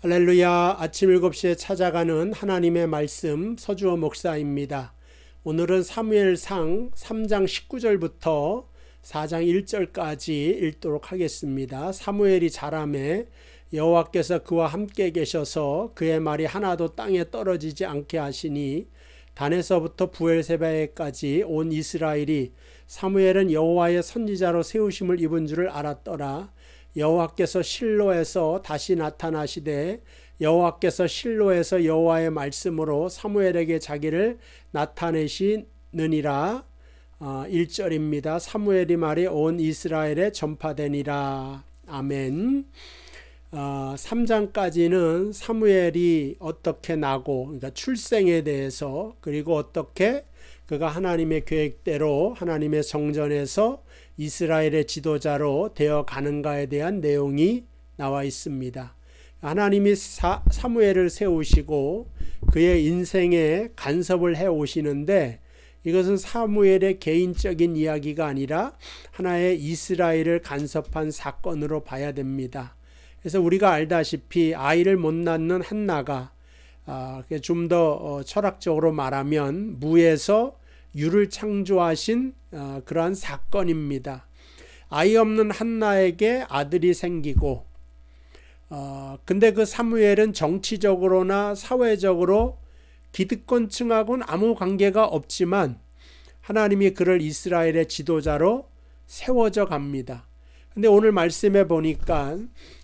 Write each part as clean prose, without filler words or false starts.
할렐루야. 아침 7시에 찾아가는 하나님의 말씀 서주호 목사입니다. 오늘은 사무엘상 3장 19절부터 4장 1절까지 읽도록 하겠습니다. 사무엘이 자라매 여호와께서 그와 함께 계셔서 그의 말이 하나도 땅에 떨어지지 않게 하시니 단에서부터 부엘세바에까지 온 이스라엘이 사무엘은 여호와의 선지자로 세우심을 입은 줄을 알았더라. 여호와께서 실로에서 다시 나타나시되 여호와께서 실로에서 여호와의 말씀으로 사무엘에게 자기를 나타내시느니라. 1절입니다. 사무엘이 말이 온 이스라엘에 전파되니라. 아멘. 3장까지는 사무엘이 어떻게 나고, 그러니까 출생에 대해서, 그리고 어떻게 그가 하나님의 계획대로 하나님의 성전에서 이스라엘의 지도자로 되어 가는가에 대한 내용이 나와 있습니다. 하나님이 사무엘을 세우시고 그의 인생에 간섭을 해 오시는데, 이것은 사무엘의 개인적인 이야기가 아니라 하나의 이스라엘을 간섭한 사건으로 봐야 됩니다. 그래서 우리가 알다시피 아이를 못 낳는 한나가 좀 더 철학적으로 말하면 무에서 유를 창조하신 그러한 사건입니다. 아이 없는 한나에게 아들이 생기고, 근데 그 사무엘은 정치적으로나 사회적으로 기득권층하고는 아무 관계가 없지만 하나님이 그를 이스라엘의 지도자로 세워져 갑니다. 근데 오늘 말씀에 보니까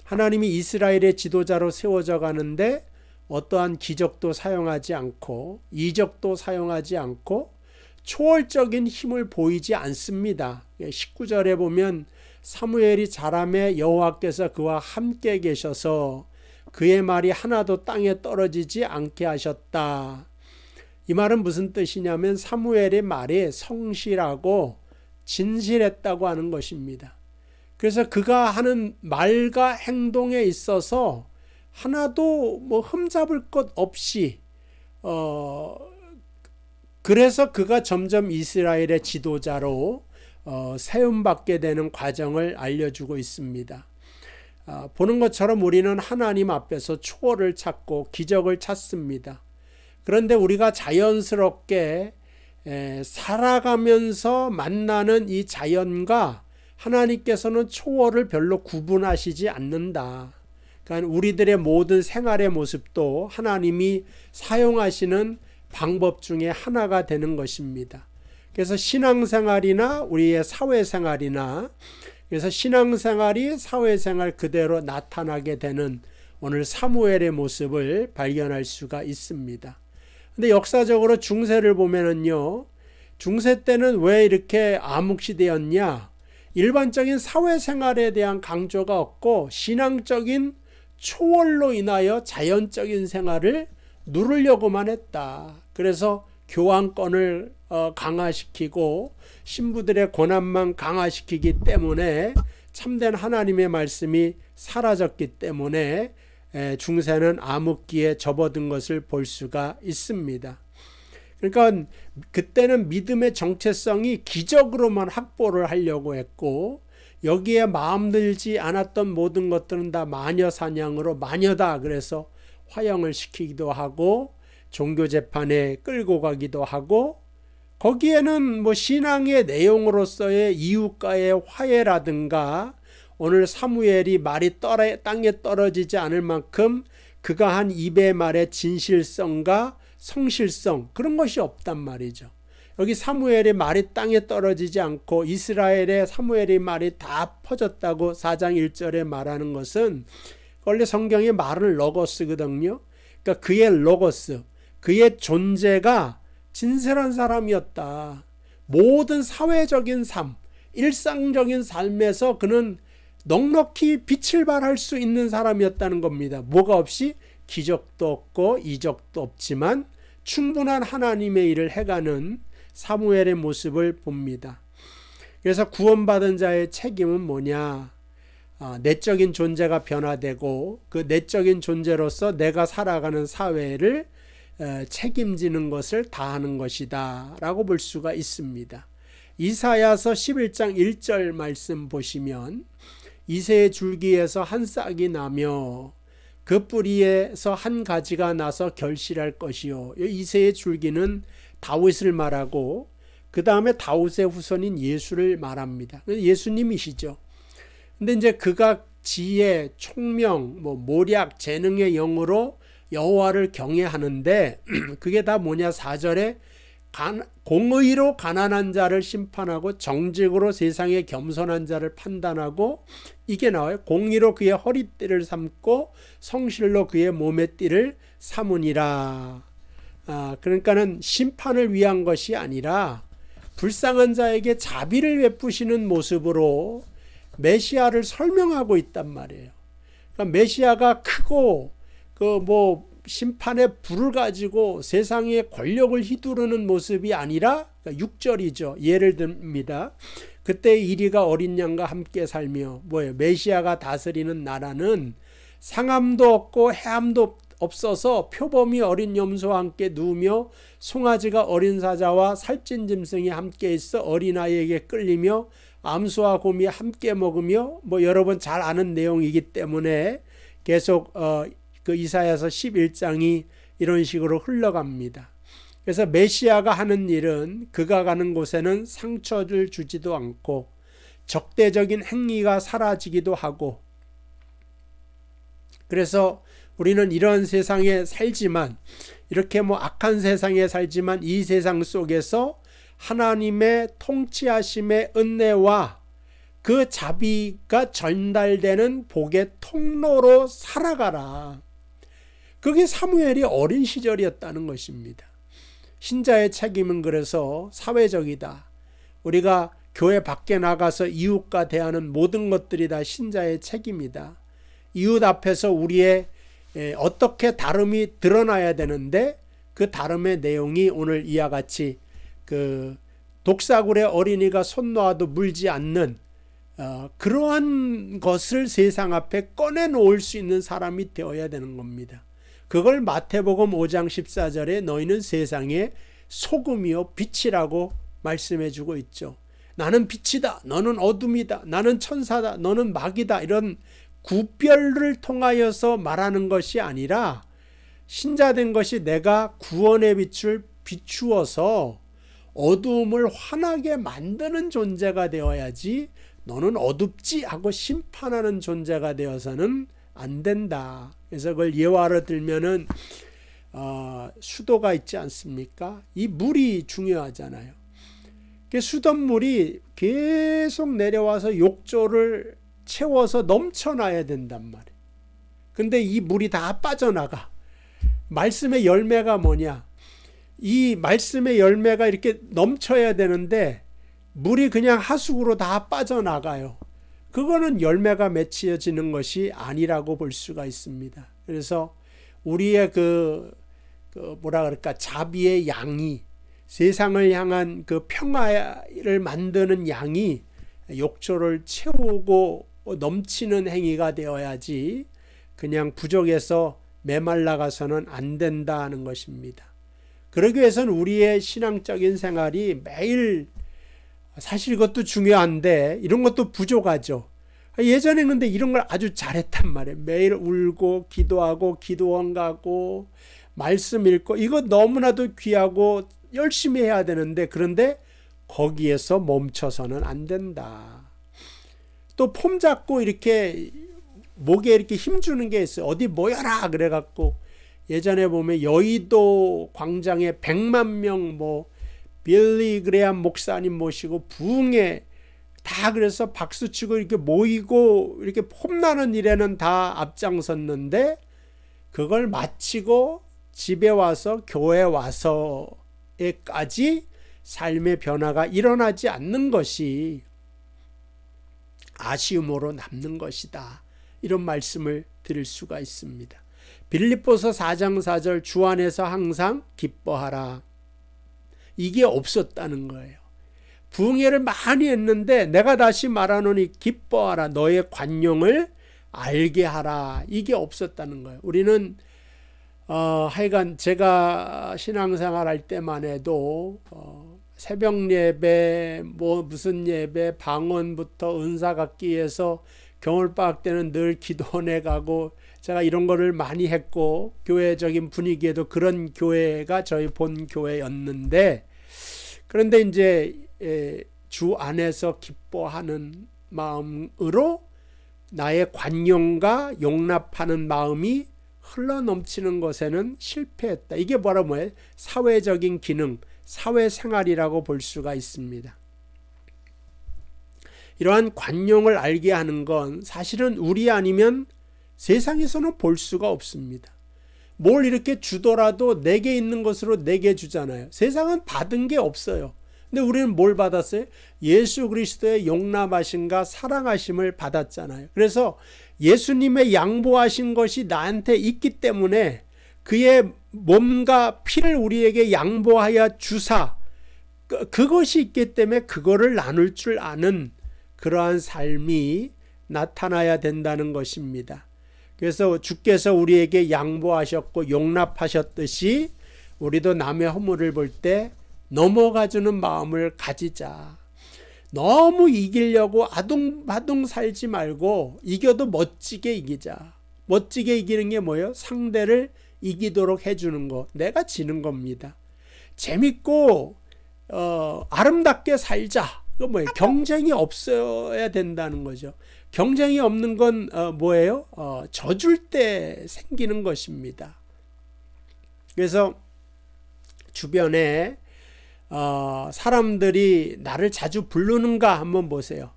하나님이 이스라엘의 지도자로 세워져 가는데 어떠한 기적도 사용하지 않고 이적도 사용하지 않고 초월적인 힘을 보이지 않습니다. 19절에 보면 사무엘이 자라매 여호와께서 그와 함께 계셔서 그의 말이 하나도 땅에 떨어지지 않게 하셨다. 이 말은 무슨 뜻이냐면 사무엘의 말이 성실하고 진실했다고 하는 것입니다. 그래서 그가 하는 말과 행동에 있어서 하나도 흠잡을 것 없이 그래서 그가 점점 이스라엘의 지도자로 세움받게 되는 과정을 알려주고 있습니다. 보는 것처럼 우리는 하나님 앞에서 초월을 찾고 기적을 찾습니다. 그런데 우리가 자연스럽게 살아가면서 만나는 이 자연과 하나님께서는 초월을 별로 구분하시지 않는다. 그러니까 우리들의 모든 생활의 모습도 하나님이 사용하시는 방법 중에 하나가 되는 것입니다. 그래서 신앙생활이나 우리의 사회생활이나, 그래서 신앙생활이 사회생활 그대로 나타나게 되는 오늘 사무엘의 모습을 발견할 수가 있습니다. 근데 역사적으로 중세를 보면은요, 중세 때는 왜 이렇게 암묵시되었냐? 일반적인 사회생활에 대한 강조가 없고 신앙적인 초월로 인하여 자연적인 생활을 누리려고만 했다. 그래서 교황권을 강화시키고 신부들의 권한만 강화시키기 때문에 참된 하나님의 말씀이 사라졌기 때문에 중세는 암흑기에 접어든 것을 볼 수가 있습니다. 그러니까 그때는 믿음의 정체성이 기적으로만 확보를 하려고 했고, 여기에 마음 들지 않았던 모든 것들은 다 마녀 사냥으로 마녀다 그래서 화형을 시키기도 하고 종교 재판에 끌고 가기도 하고, 거기에는 신앙의 내용으로서의 이웃과의 화해라든가 오늘 사무엘이 말이 땅에 떨어지지 않을 만큼 그가 한 입의 말의 진실성과 성실성, 그런 것이 없단 말이죠. 여기 사무엘의 말이 땅에 떨어지지 않고 이스라엘의 사무엘의 말이 다 퍼졌다고 4장 1절에 말하는 것은 원래 성경의 말은 로고스거든요. 그러니까 그의 로고스, 그의 존재가 진실한 사람이었다. 모든 사회적인 삶, 일상적인 삶에서 그는 넉넉히 빛을 발할 수 있는 사람이었다는 겁니다. 뭐가 없이 기적도 없고 이적도 없지만 충분한 하나님의 일을 해가는 사무엘의 모습을 봅니다. 그래서 구원받은 자의 책임은 뭐냐? 내적인 존재가 변화되고 그 내적인 존재로서 내가 살아가는 사회를 책임지는 것을 다하는 것이다 라고 볼 수가 있습니다. 이사야서 11장 1절 말씀 보시면 이새의 줄기에서 한 싹이 나며 그 뿌리에서 한 가지가 나서 결실할 것이요. 이새의 줄기는 다윗을 말하고 그 다음에 다윗의 후손인 예수를 말합니다. 예수님이시죠. 근데 이제 그가 지혜, 총명, 모략, 재능의 영으로 여호와를 경외하는데 그게 다 뭐냐? 4절에 공의로 가난한 자를 심판하고 정직으로 세상의 겸손한 자를 판단하고 이게 나와요. 공의로 그의 허리띠를 삼고 성실로 그의 몸의 띠를 삼으니라. 그러니까는 심판을 위한 것이 아니라 불쌍한 자에게 자비를 베푸시는 모습으로 메시아를 설명하고 있단 말이에요. 그러니까 메시아가 크고 심판의 불을 가지고 세상의 권력을 휘두르는 모습이 아니라 6절이죠. 예를 듭니다. 그때 이리가 어린 양과 함께 살며 메시아가 다스리는 나라는 상함도 없고 해함도 없어서 표범이 어린 염소와 함께 누우며 송아지가 어린 사자와 살찐 짐승이 함께 있어 어린아이에게 끌리며 암소와 곰이 함께 먹으며 여러분 잘 아는 내용이기 때문에 계속 그 이사야서 11장이 이런 식으로 흘러갑니다. 그래서 메시아가 하는 일은 그가 가는 곳에는 상처를 주지도 않고 적대적인 행위가 사라지기도 하고, 그래서 우리는 이런 세상에 살지만, 이렇게 악한 세상에 살지만 이 세상 속에서 하나님의 통치하심의 은혜와 그 자비가 전달되는 복의 통로로 살아가라. 그게 사무엘이 어린 시절이었다는 것입니다. 신자의 책임은 그래서 사회적이다. 우리가 교회 밖에 나가서 이웃과 대하는 모든 것들이 다 신자의 책임이다. 이웃 앞에서 우리의 어떻게 다름이 드러나야 되는데 그 다름의 내용이 오늘 이와 같이 그 독사굴의 어린이가 손 놓아도 물지 않는 그러한 것을 세상 앞에 꺼내놓을 수 있는 사람이 되어야 되는 겁니다. 그걸 마태복음 5장 14절에 너희는 세상의 소금이요 빛이라고 말씀해 주고 있죠. 나는 빛이다, 너는 어둠이다, 나는 천사다, 너는 마귀다, 이런 구별을 통하여서 말하는 것이 아니라 신자된 것이 내가 구원의 빛을 비추어서 어두움을 환하게 만드는 존재가 되어야지 너는 어둡지 하고 심판하는 존재가 되어서는 안 된다. 그래서 그걸 예화로 들면은 수도가 있지 않습니까? 이 물이 중요하잖아요. 수돗물이 계속 내려와서 욕조를 채워서 넘쳐나야 된단 말이에요. 근데 이 물이 다 빠져나가. 말씀의 열매가 뭐냐? 이 말씀의 열매가 이렇게 넘쳐야 되는데 물이 그냥 하수구로 다 빠져나가요. 그거는 열매가 맺혀지는 것이 아니라고 볼 수가 있습니다. 그래서 우리의 자비의 양이, 세상을 향한 그 평화를 만드는 양이 욕조를 채우고 넘치는 행위가 되어야지 그냥 부족해서 메말라가서는 안 된다는 것입니다. 그러기 위해서는 우리의 신앙적인 생활이 매일, 사실 이것도 중요한데 이런 것도 부족하죠. 예전에 근데 이런 걸 아주 잘했단 말이에요. 매일 울고 기도하고 기도원 가고 말씀 읽고 이거 너무나도 귀하고 열심히 해야 되는데, 그런데 거기에서 멈춰서는 안 된다. 또 폼 잡고 이렇게 목에 이렇게 힘주는 게 있어요. 어디 모여라 그래갖고 예전에 보면 여의도 광장에 100만 명 빌리 그레암 목사님 모시고 부흥회 다 그래서 박수치고 이렇게 모이고 이렇게 폼나는 일에는 다 앞장섰는데 그걸 마치고 집에 와서 교회 와서에까지 삶의 변화가 일어나지 않는 것이 아쉬움으로 남는 것이다. 이런 말씀을 드릴 수가 있습니다. 빌립보서 4장 4절 주 안에서 항상 기뻐하라. 이게 없었다는 거예요. 부흥회를 많이 했는데 내가 다시 말하노니 기뻐하라. 너의 관용을 알게 하라. 이게 없었다는 거예요. 우리는 하여간 제가 신앙생활 할 때만 해도 새벽 예배, 무슨 예배, 방언부터 은사 갖기 위해서 겨울방학 때는 늘 기도원에 가고 제가 이런 거를 많이 했고 교회적인 분위기에도 그런 교회가 저희 본 교회였는데, 그런데 이제 주 안에서 기뻐하는 마음으로 나의 관용과 용납하는 마음이 흘러넘치는 것에는 실패했다. 이게 뭐예요? 사회적인 기능, 사회생활이라고 볼 수가 있습니다. 이러한 관용을 알게 하는 건 사실은 우리 아니면 세상에서는 볼 수가 없습니다. 뭘 이렇게 주더라도 내게 있는 것으로 내게 주잖아요. 세상은 받은 게 없어요. 근데 우리는 뭘 받았어요? 예수 그리스도의 용납하심과 사랑하심을 받았잖아요. 그래서 예수님의 양보하신 것이 나한테 있기 때문에 그의 몸과 피를 우리에게 양보하여 주사, 그것이 있기 때문에 그거를 나눌 줄 아는 그러한 삶이 나타나야 된다는 것입니다. 그래서 주께서 우리에게 양보하셨고 용납하셨듯이 우리도 남의 허물을 볼 때 넘어가주는 마음을 가지자. 너무 이기려고 아둥바둥 살지 말고 이겨도 멋지게 이기자. 멋지게 이기는 게 뭐예요? 상대를 이기도록 해주는 거. 내가 지는 겁니다. 재밌고 아름답게 살자. 이거 뭐예요? 경쟁이 없어야 된다는 거죠. 경쟁이 없는 건 뭐예요? 져줄 때 생기는 것입니다. 그래서 주변에 사람들이 나를 자주 부르는가 한번 보세요.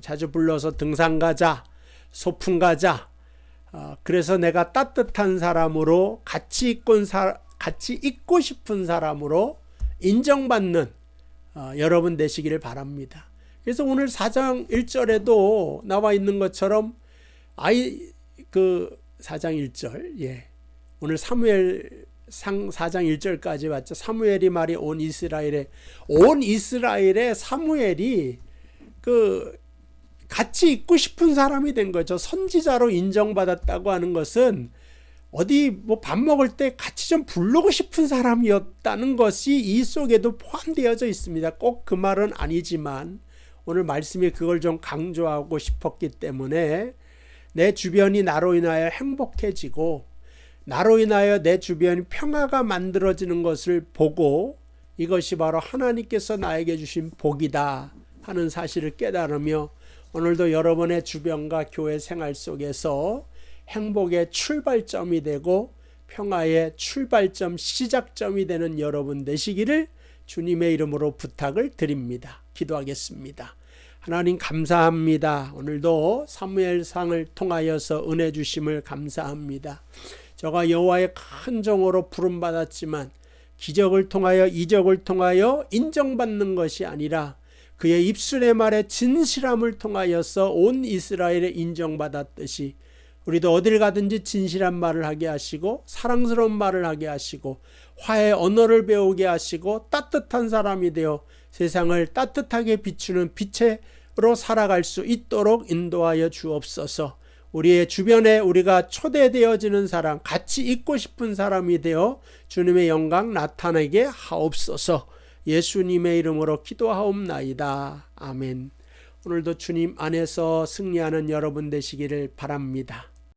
자주 불러서 등산 가자, 소풍 가자. 그래서 내가 따뜻한 사람으로 같이 있고 싶은 사람으로 인정받는 여러분 되시기를 바랍니다. 그래서 오늘 4장 1절에도 나와 있는 것처럼 4장 1절, 오늘 사무엘 4장 1절까지 봤죠. 사무엘이 말이 온 이스라엘에 사무엘이 같이 있고 싶은 사람이 된 거죠. 선지자로 인정받았다고 하는 것은 어디 밥 먹을 때 같이 좀 부르고 싶은 사람이었다는 것이 이 속에도 포함되어져 있습니다. 꼭 그 말은 아니지만 오늘 말씀이 그걸 좀 강조하고 싶었기 때문에 내 주변이 나로 인하여 행복해지고 나로 인하여 내 주변이 평화가 만들어지는 것을 보고 이것이 바로 하나님께서 나에게 주신 복이다 하는 사실을 깨달으며 오늘도 여러분의 주변과 교회 생활 속에서 행복의 출발점이 되고 평화의 출발점, 시작점이 되는 여러분 되시기를 주님의 이름으로 부탁을 드립니다. 기도하겠습니다. 하나님 감사합니다. 오늘도 사무엘상을 통하여서 은혜 주심을 감사합니다. 저가 여호와의 큰 종으로 부름받았지만 기적을 통하여 이적을 통하여 인정받는 것이 아니라 그의 입술의 말에 진실함을 통하여서 온 이스라엘에 인정받았듯이 우리도 어딜 가든지 진실한 말을 하게 하시고 사랑스러운 말을 하게 하시고 화해 언어를 배우게 하시고 따뜻한 사람이 되어 세상을 따뜻하게 비추는 빛으로 살아갈 수 있도록 인도하여 주옵소서. 우리의 주변에 우리가 초대되어지는 사람, 같이 있고 싶은 사람이 되어 주님의 영광 나타내게 하옵소서. 예수님의 이름으로 기도하옵나이다. 아멘. 오늘도 주님 안에서 승리하는 여러분 되시기를 바랍니다.